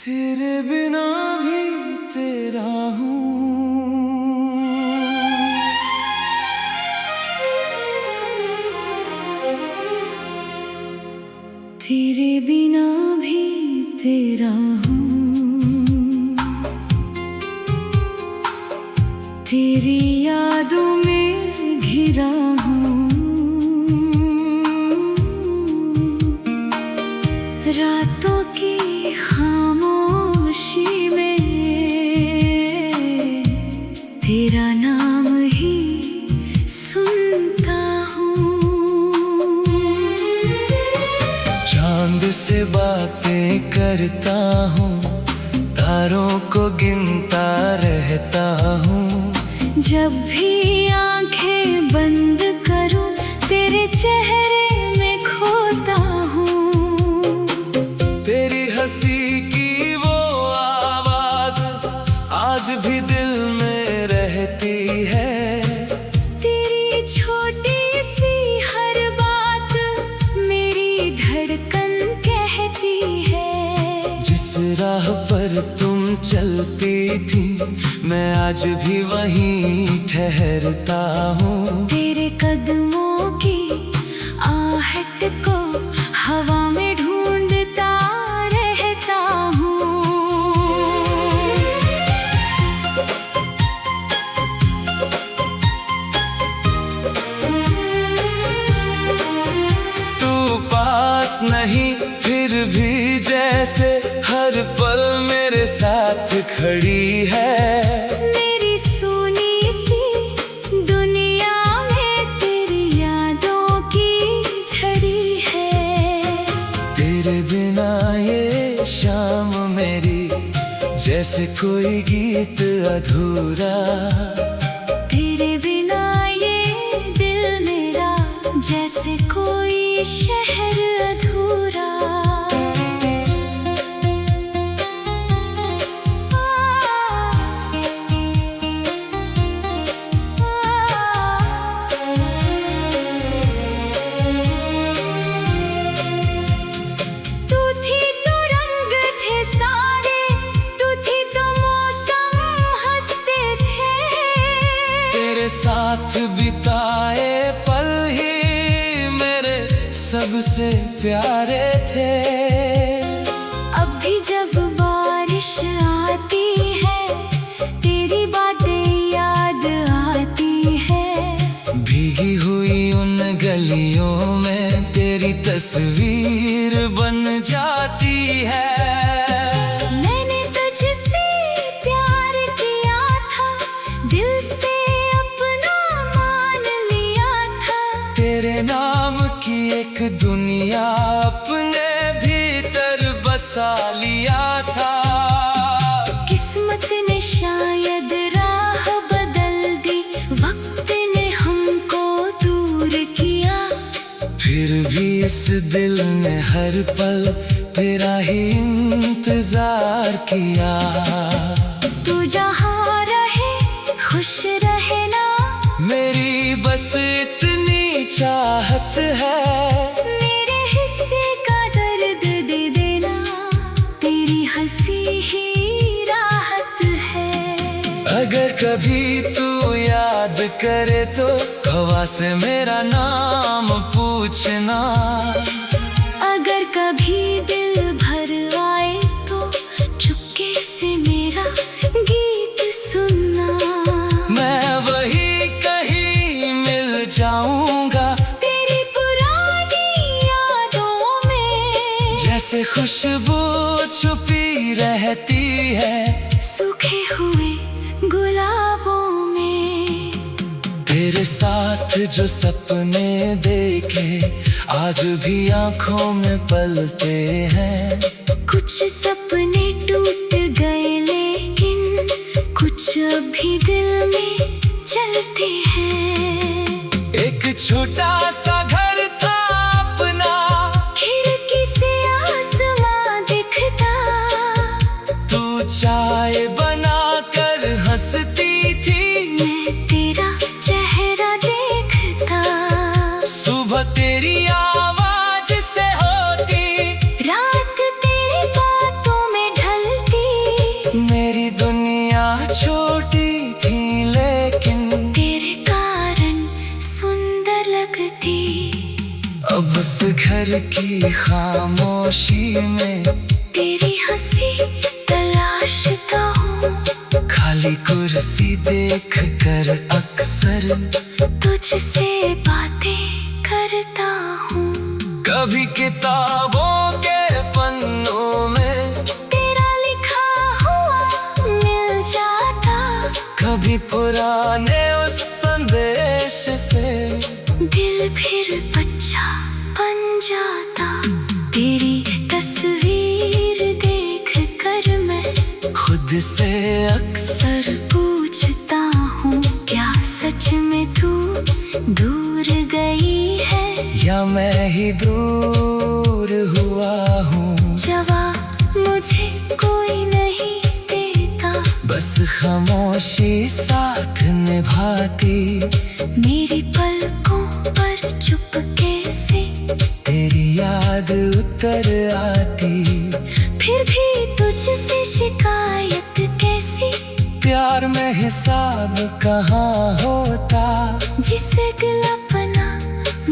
तेरे बिना भी तेरा हूँ, तेरे बिना भी तेरा हूँ, तेरी यादों में घिरा हूँ। रातों की खामोशी में तेरा नाम ही सुनता हूँ। चांद से बातें करता हूँ, तारों को गिनता रहता हूँ। जब भी आंखें बंद करूं तेरे चेहरे में खोता हूँ। तेरी हंसी की वो आवाज आज भी दिल में रहती है। तेरी छोटी सी हर बात मेरी धड़कन कहती है। जिस राह पर तुम चलती थी मैं आज भी वहीं ठहरता हूँ। तेरे कदमों की आहट को हवा में ढूंढता रहता हूँ। तू पास नहीं फिर भी जैसे हर पल मेरे साथ खड़ी है। मेरी सुनी सी दुनिया में तेरी यादों की झड़ी है। तेरे बिना ये शाम मेरी जैसे कोई गीत अधूरा। तेरे बिना ये दिल मेरा जैसे कोई शहर अधूरा। तू थी तो रंग थे सारे, तू थी तो मौसम हंसते थे। तेरे साथ बिताए पल ही मेरे सबसे प्यारे थे। अब भी जब बारिश आती है तेरी बातें याद आती है। भीगी हुई उन गलियों में तेरी तस्वीर बन जाती है। मैंने तुझसे प्यार किया था, दिल से अपना मान लिया था। तेरे नाम की एक दुनिया अपने भीतर बसा लिया था। किस्मत ने शायद राह बदल दी, वक्त ने हमको दूर किया। फिर भी इस दिल ने हर पल तेरा ही इंतजार किया। तू जहाँ रहे खुश रहे ना, मेरी बस इतनी चाहत है। मेरे हिस्से का दर्द दे देना, तेरी हंसी ही राहत है। अगर कभी तू याद करे तो हवा से मेरा नाम पूछना। अगर कभी दिल भर आए तो चुपके से मेरा गीत सुनना। मैं वही कहीं मिल जाऊंगा तेरी पुरानी यादों में, जैसे खुशबू छुपी रहती है सूखे हुए गुलाबों में। तेरे साथ जो सपने देखे आज भी आंखों में पलते हैं। कुछ सपने टूट गए लेकिन कुछ अभी दिल में चलते हैं। एक छोटा सा घर था अपना, खिड़की से आसमां दिखता। तू चाय बना कर हंसती थी, मैं तेरा चेहरा देखता। सुबह तेरी आवाज से होती, रात तेरी बातों में ढलती। दिल की खामोशी में तेरी हंसी तलाशता हूँ। खाली कुर्सी देख कर अक्सर तुझसे बातें करता हूँ। कभी किताबों के पन्नों में तेरा लिखा हुआ मिल जाता। कभी पुराने उस संदेश से दिल फिर बच्चा बन जाता। तेरी तस्वीर देख कर मैं खुद से अक्सर पूछता हूँ, क्या सच में तू दूर गई है या मैं ही दूर हुआ हूँ। जवाब मुझे कोई नहीं देता, बस खामोशी साथ निभाती। मेरी पलकों पर चुपके से तेरी याद उतर आती। फिर भी तुझसे शिकायत कैसी, प्यार में हिसाब कहाँ होता। जिसे दिल अपना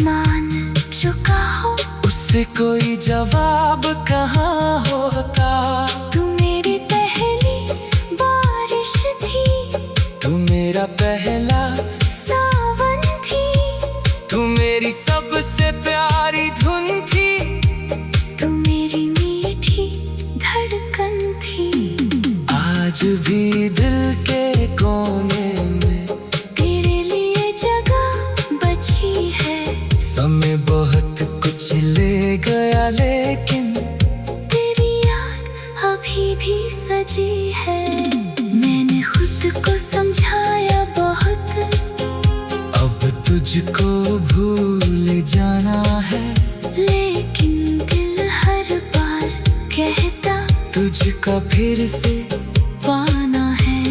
मान चुका हो उससे कोई जवाब कहाँ होता। तू मेरी पहली बारिश थी, तू मेरा पहला, सावन थी। तू मेरी सबसे प्यारी धुन थी। तू मेरी मीठी धड़कन थी। आज भी दिल के कोने में तेरे लिए जगह बची है। समय बहुत कुछ ले गया लेकिन तेरी याद अभी भी सजी है। मैंने खुद को समझाया बहुत, अब तुझको भूल जाना है। लेकिन दिल हर बार कहता तुझको फिर से पाना है।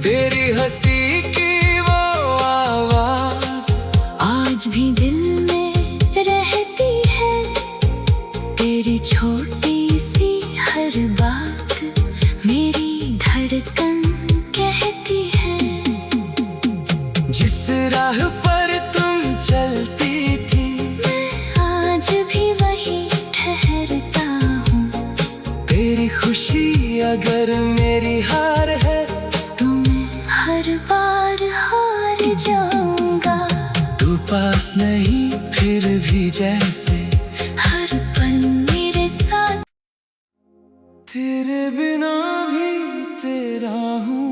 तेरी हंसी की वो आवाज आज भी दिल में रहती है। तेरी छोटी सी हर बात मेरी धड़कन कहती है। जिस राह पर तुम चलती थी मैं आज भी वहीं ठहरता हूँ। तेरी खुशी अगर मेरी हार है तो मैं हर बार हार जाऊंगा। तू पास नहीं फिर भी जैसे हर पल मेरे साथ। तेरे बिना भी तेरा हूँ।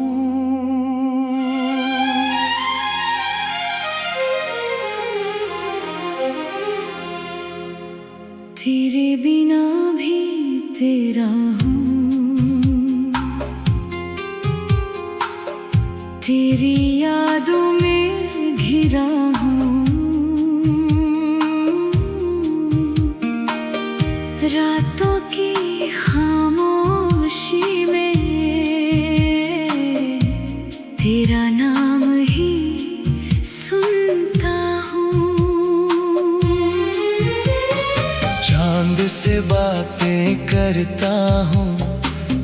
तेरे बिना भी तेरा हूँ। तेरी यादों में घिरा हूँ। रातों की खामोशी में तेरा नाम ही सुनता हूँ। चांद से बातें करता हूँ,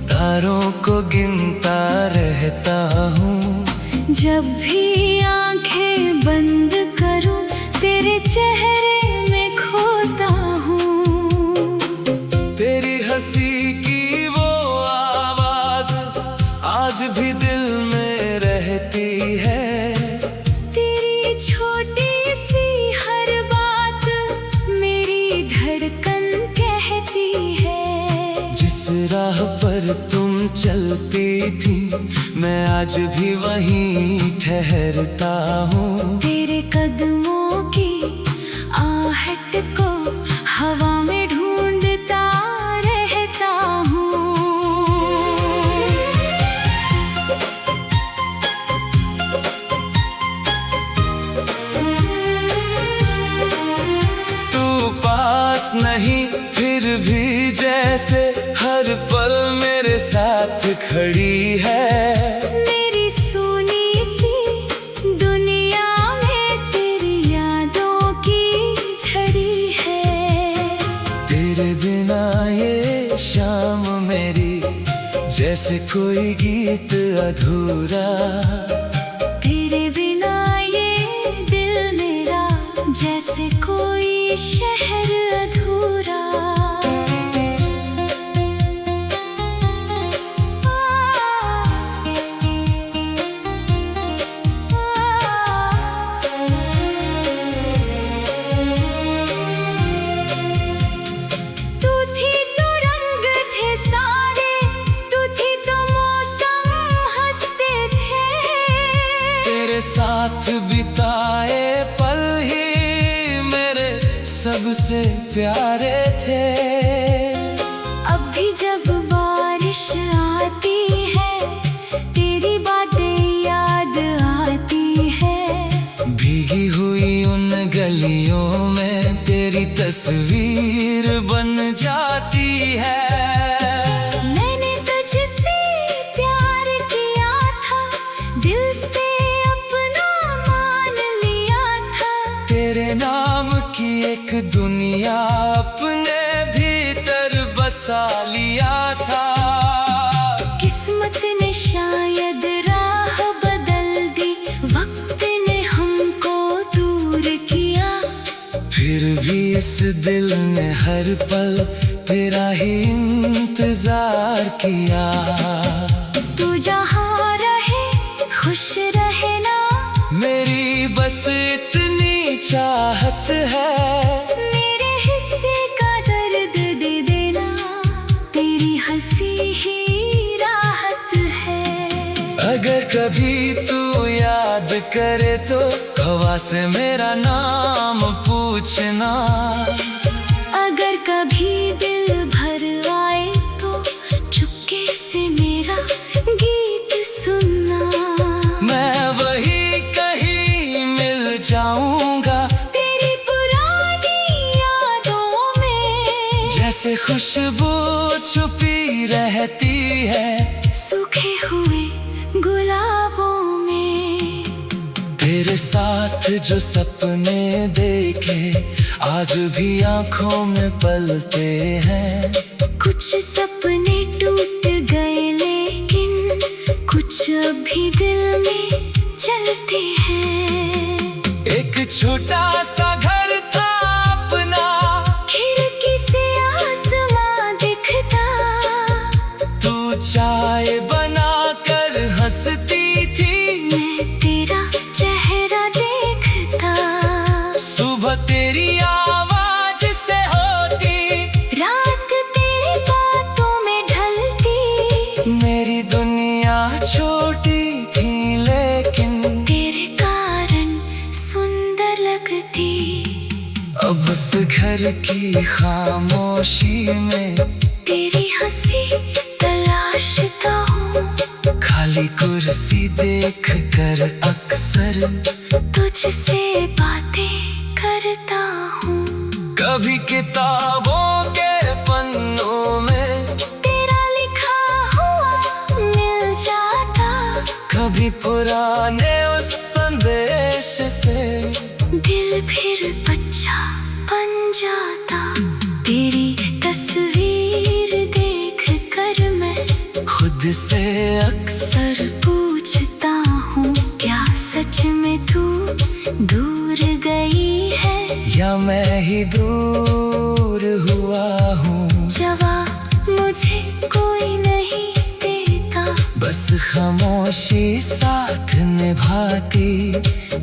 तारों को गिनता रहता हूँ। जब भी आंखें बंद करूं तेरे चेहरे में खोता हूँ। तेरी हंसी की वो आवाज आज भी दिल में रहती है। तेरी छोटी सी हर बात मेरी धड़कन कहती है। जिस राह पर तुम चलती थी मैं आज भी वहीं ठहरता हूँ। तेरे कदमों की आहट को हवा में ढूंढता रहता हूँ। तू पास नहीं फिर भी जैसे हर पल मेरे साथ खड़ी है। मेरी सुनी सी दुनिया में तेरी यादों की झड़ी है। तेरे बिना ये शाम मेरी जैसे कोई गीत अधूरा। तेरे बिना ये दिल मेरा जैसे कोई शहर अधूरा। प्यारे थे। अब भी जब बारिश आती है तेरी बातें याद आती है। भीगी हुई उन गलियों में तेरी तस्वीर बन जाती है। मैंने तुझसे प्यार किया था, दिल से अपना मान लिया था। तेरे नाम की एक दुनिया अपने भीतर बसा लिया था। किस्मत ने शायद राह बदल दी, वक्त ने हमको दूर किया। फिर भी इस दिल ने हर पल तेरा ही इंतजार किया। तू जहाँ रहे खुश रहे ना, मेरी बस इतनी चाहत है। मेरे हिस्से का दर्द दे देना, तेरी हंसी ही राहत है। अगर कभी तू याद करे तो हवा से मेरा नाम पूछना। अगर कभी दिल भर आए तो चुपके से मेरा गीत सुनना। मैं वही कहीं मिल जाऊंगा तेरी पुरानी यादों में, जैसे खुशबू छुपी रहती है सूखे हुए गुलाबों में। तेरे साथ जो सपने देखे आज भी आंखों में पलते हैं। कुछ सपने टूट गए लेकिन कुछ अभी दिल में चलते हैं। एक छोटा सा घर था अपना, खिड़की से आसमां दिखता। तू चाय बना कर हंसती थी, मैं तेरा चेहरा देखता। सुबह तेरी आवाज से होती, रात तेरी बातों में ढलती। मेरी दुनिया छोटी थी लेकिन तेरे कारण सुंदर लगती। अब उस घर की खामोशी में तेरी हंसी तलाशता हूँ, खाली कुर्सी देख कर अक्सर तुझसे बातें करता हूँ। कभी किताबों के पन्नों में तेरा लिखा हुआ मिल जाता। कभी पुराने उस संदेश से दिल फिर बच्चा बन जाता। तेरी तस्वीर देख कर मैं खुद से अक्सर पूछता हूँ, क्या सच में तू दूर गई है या मैं ही दूर हुआ हूँ। जवाब मुझे कोई नहीं देता, बस खामोशी साथ निभाती।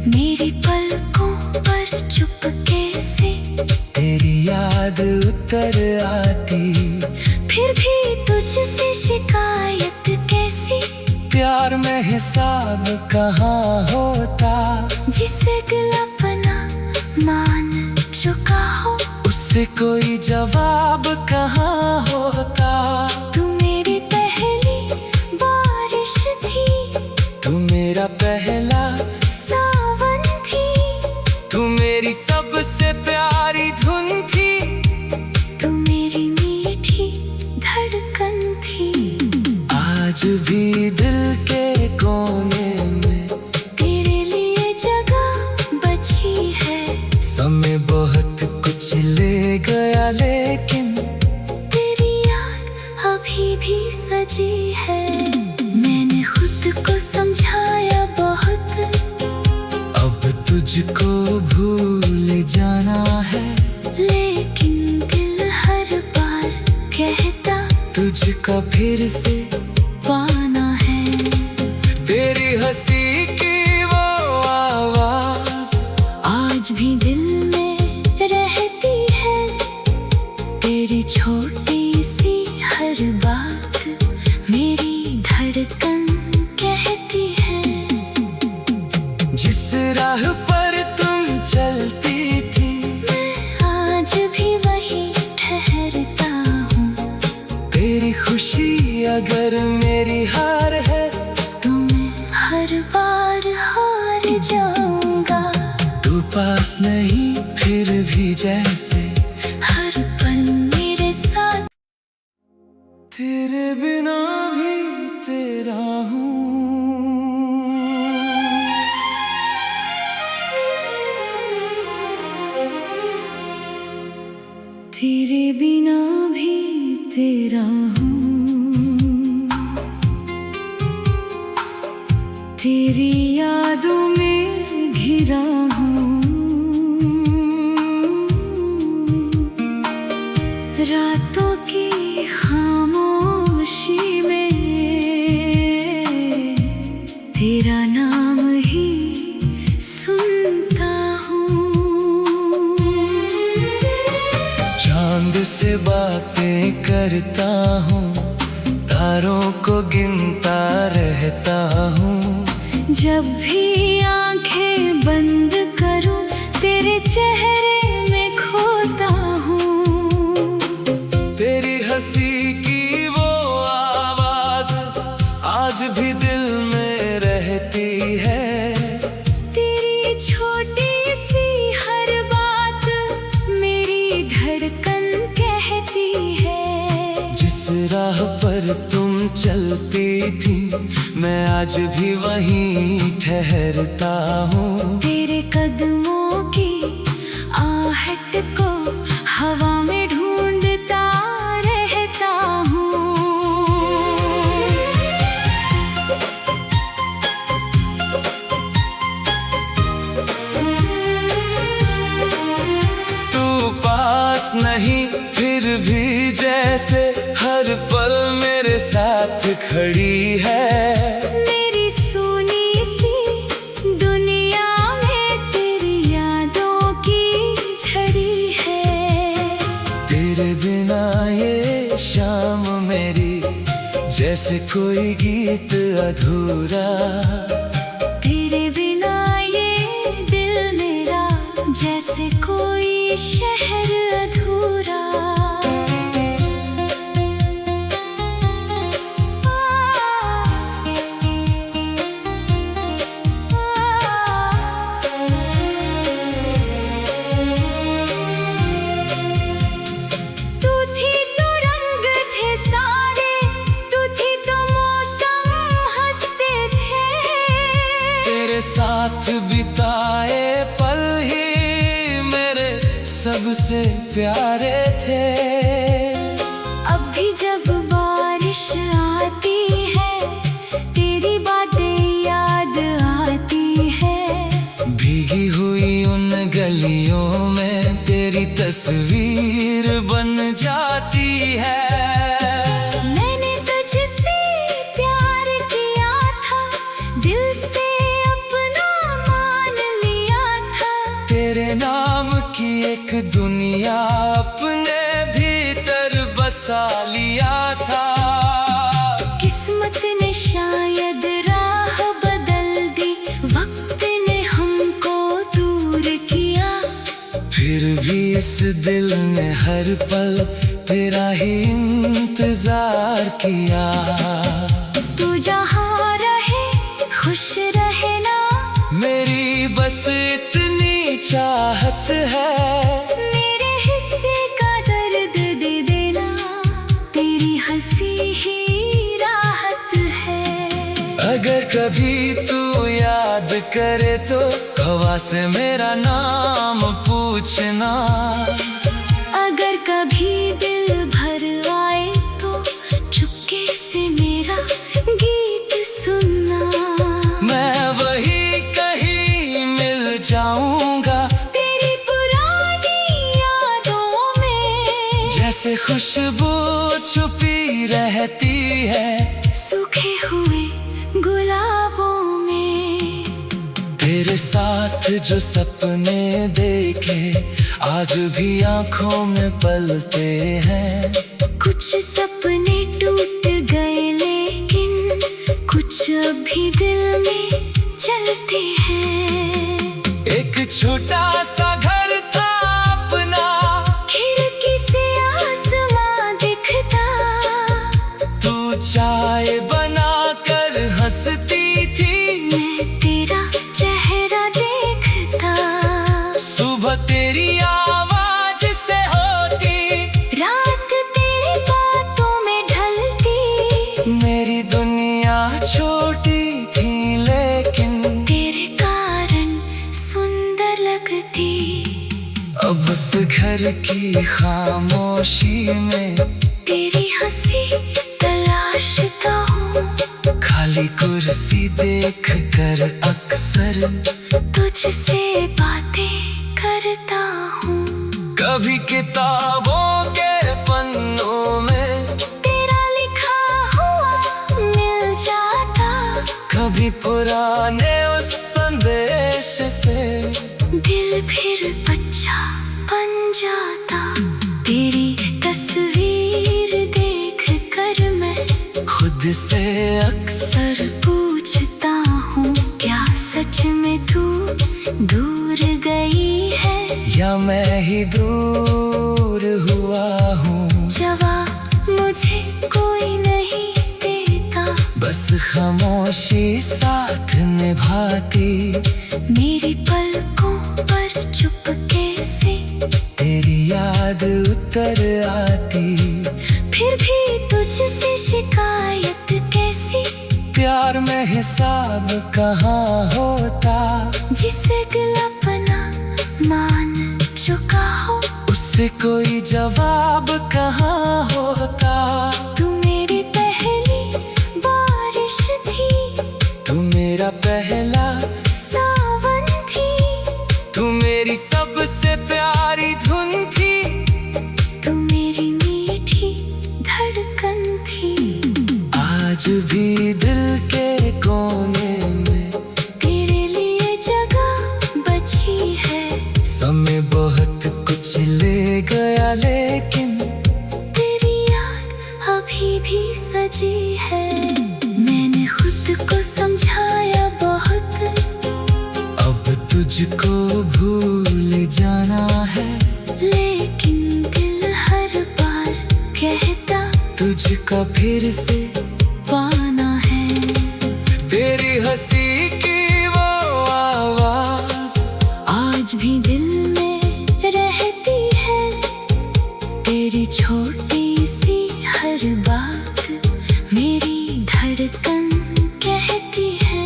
मेरी पलकों पर चुपके से तेरी याद उतर आती। फिर भी तुझसे शिकायत कैसी, प्यार में हिसाब कहाँ होता। जिसे दिल अपना मान चुका हो उससे कोई जवाब कहाँ होता। तू मेरी पहली बारिश थी, तू मेरा पहला, सावन थी। तू मेरी सबसे प्यारी धुन थी। तू मेरी मीठी धड़कन थी। आज भी दिल के कोने में तेरे लिए जगह बची है। समय बहुत कुछ ले गया लेकिन तेरी याद अभी भी सजी है। मैंने खुद को समझाया बहुत, अब तुझको भूल जाना है। लेकिन दिल हर बार कहता तुझको फिर से पाना है। तेरी हंसी की वो आवाज आज भी दिल में रहती है। तेरी छोटी सी हर बात मेरी धड़कन कहती है। जिस राह पर तुम चलती थी मैं आज भी वही तेरी खुशी अगर मेरी हार है तो मैं हर बार हार जाऊंगा। तू पास नहीं फिर भी जैसे हर पल मेरे साथ। तेरे बिना भी तेरा हूँ। तेरे बिना भी तेरा हूँ। तेरी यादों में घिरा हूँ। रातों की खामोशी में तेरा नाम ही सुनता हूँ। चांद से बातें करता हूँ, तारों को गिनता रहता हूँ। जब भी आंखें बंद करूं तेरे चेहरे में खोता हूँ। तेरी हंसी की वो आवाज आज भी दिल में रहती है। तेरी छोटी सी हर बात मेरी धड़कन कहती है। जिस राह पर तुम चलती थी मैं आज भी वहीं ठहरता हूँ। तेरे कदमों की आहट को हवा में ढूंढता रहता हूँ। तू पास नहीं फिर भी जैसे हर पल मेरे साथ खड़ी है। मेरी सुनी सी दुनिया में तेरी यादों की झड़ी है। तेरे बिना ये शाम मेरी जैसे कोई गीत अधूरा। तेरे बिना ये दिल मेरा जैसे कोई शहर अधूरा। साथ बिताए पल ही मेरे सबसे प्यारे थे। अब भी जब बारिश आती है तेरी बातें याद आती है। भीगी हुई उन गलियों में तेरी तस्वीर बन जाती है। मैंने तुझसे प्यार किया था, दिल से तेरे नाम की एक दुनिया अपने भीतर बसा लिया था। किस्मत ने शायद राह बदल दी, वक्त ने हमको दूर किया। फिर भी इस दिल ने हर पल तेरा ही इंतजार किया। तू जहाँ रहे खुश रहे ना, मेरी बस इतनी चाहत है। मेरे हिस्से का दर्द दे देना, तेरी हंसी ही राहत है। अगर कभी तू याद करे तो हवा से मेरा नाम पूछना। अगर कभी दिल भर आए तो चुपके से मेरा गीत सुनना। मैं वही कहीं मिल जाऊंगा तेरी पुरानी यादों में, जैसे खुशबू छुपी रहती है सूखे हुए गुलाबों में। तेरे साथ जो सपने देखे आज भी आंखों में पलते हैं। कुछ सपने टूट गए लेकिन कुछ अभी दिल में चलते हैं। एक छोटा सा घर था अपना, खिड़की से आसमां दिखता। तू चाय बनाकर हंसती थी, मैं तेरा चेहरा देखता, सुबह तेरी आवाज से होती, रात तेरी बातों में ढलती। मेरी दुनिया छोटी थी लेकिन तेरे कारण सुंदर लगती। अब उस घर की खामोशी में तेरी हंसी तलाशता हूँ, खाली कुर्सी देख कर अक्सर तुझसे बातें करता हूँ। कभी किताबों के पन्नों में तेरा लिखा हुआ मिल जाता, कभी पुराने उस संदेश से दिल फिर बच्चा बन जाता। तेरी तस्वीर देख कर मैं खुद से अक्सर पूछता हूँ, क्या सच में तू दूर गई है, या मैं ही दूर हुआ हूँ। जवाब मुझे कोई नहीं देता, बस खामोशी साथ निभाती, मेरी पलकों पर चुपके से तेरी याद उतर आती। फिर भी तुझसे शिकायत कैसी, प्यार में हिसाब कहाँ होता, जिसे दिल अपना मान चुका हो, उससे कोई जवाब कहाँ होता। तू मेरी पहली बारिश थी, तू मेरा पहला, सावन थी, तू मेरी सबसे प्यारी धुन थी, तू मेरी मीठी धड़कन थी। आज भी दिल के कोने में तेरे लिए जगह बची है, समय बहुत कुछ ले गया लेकिन तेरी याद अभी भी सजी है। मैंने खुद को समझाया बहुत, अब तुझको भूल जाना है, लेकिन दिल हर बार कहता तुझको फिर से पाना है। तेरी हंसी की वो आवाज आज भी दिल में रहती है, तेरी छोटी सी हर बात मेरी धड़कन कहती है।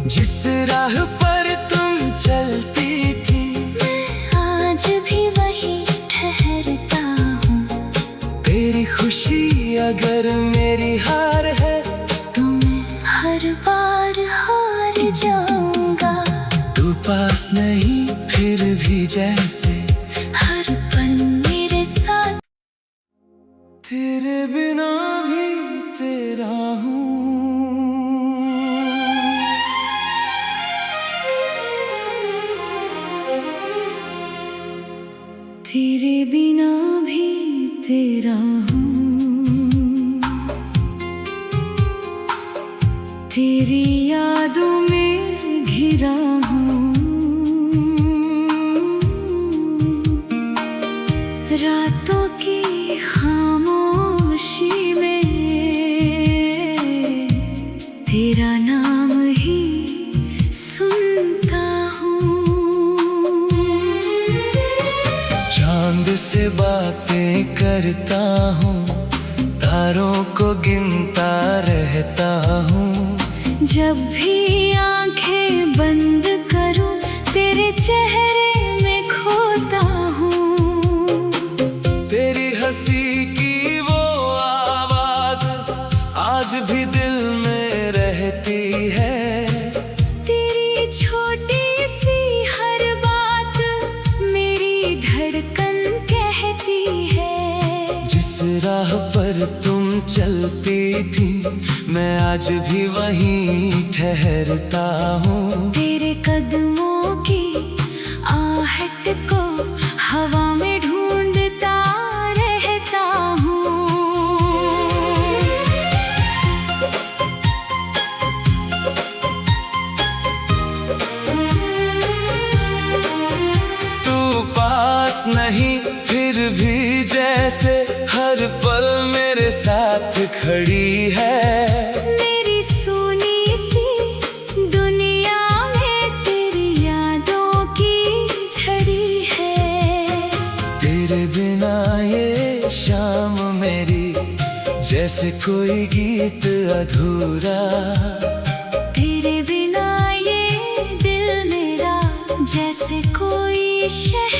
जिस राह पर तुम चलती थी, मैं आज भी वहीं ठहरता हूँ, तेरी खुशी अगर मेरी हार है, तो मैं हर बार हार जाऊंगा। तू पास नहीं फिर भी जैसे हर पल मेरे साथ, तेरे बिना भी तेरा हूँ। तेरे बिना भी तेरा हूँ, तेरी यादों में घिरा हूँ। रातों की खामोशी में तेरा नाम ही सुनता हूँ। चांद से बातें करता हूँ, तारों को गिनता रहता हूँ। जब भी आंखें बंद करूं, तेरे चेहरे में खोता हूँ। तेरी हंसी की वो आवाज आज भी दिल में रहती है, तेरी छोटी सी हर बात मेरी धड़कन कहती है। जिस राह पर तुम चलती थी, मैं आज भी वहीं ठहरता हूँ। तेरे कदमों की आहट को हवा में ढूंढता रहता हूँ। तू पास नहीं फिर भी जैसे हर पल मेरे साथ खड़ी है। मेरी सोनी सी दुनिया में तेरी यादों की झड़ी है। तेरे बिना ये शाम मेरी जैसे कोई गीत अधूरा। तेरे बिना ये दिल मेरा जैसे कोई शहर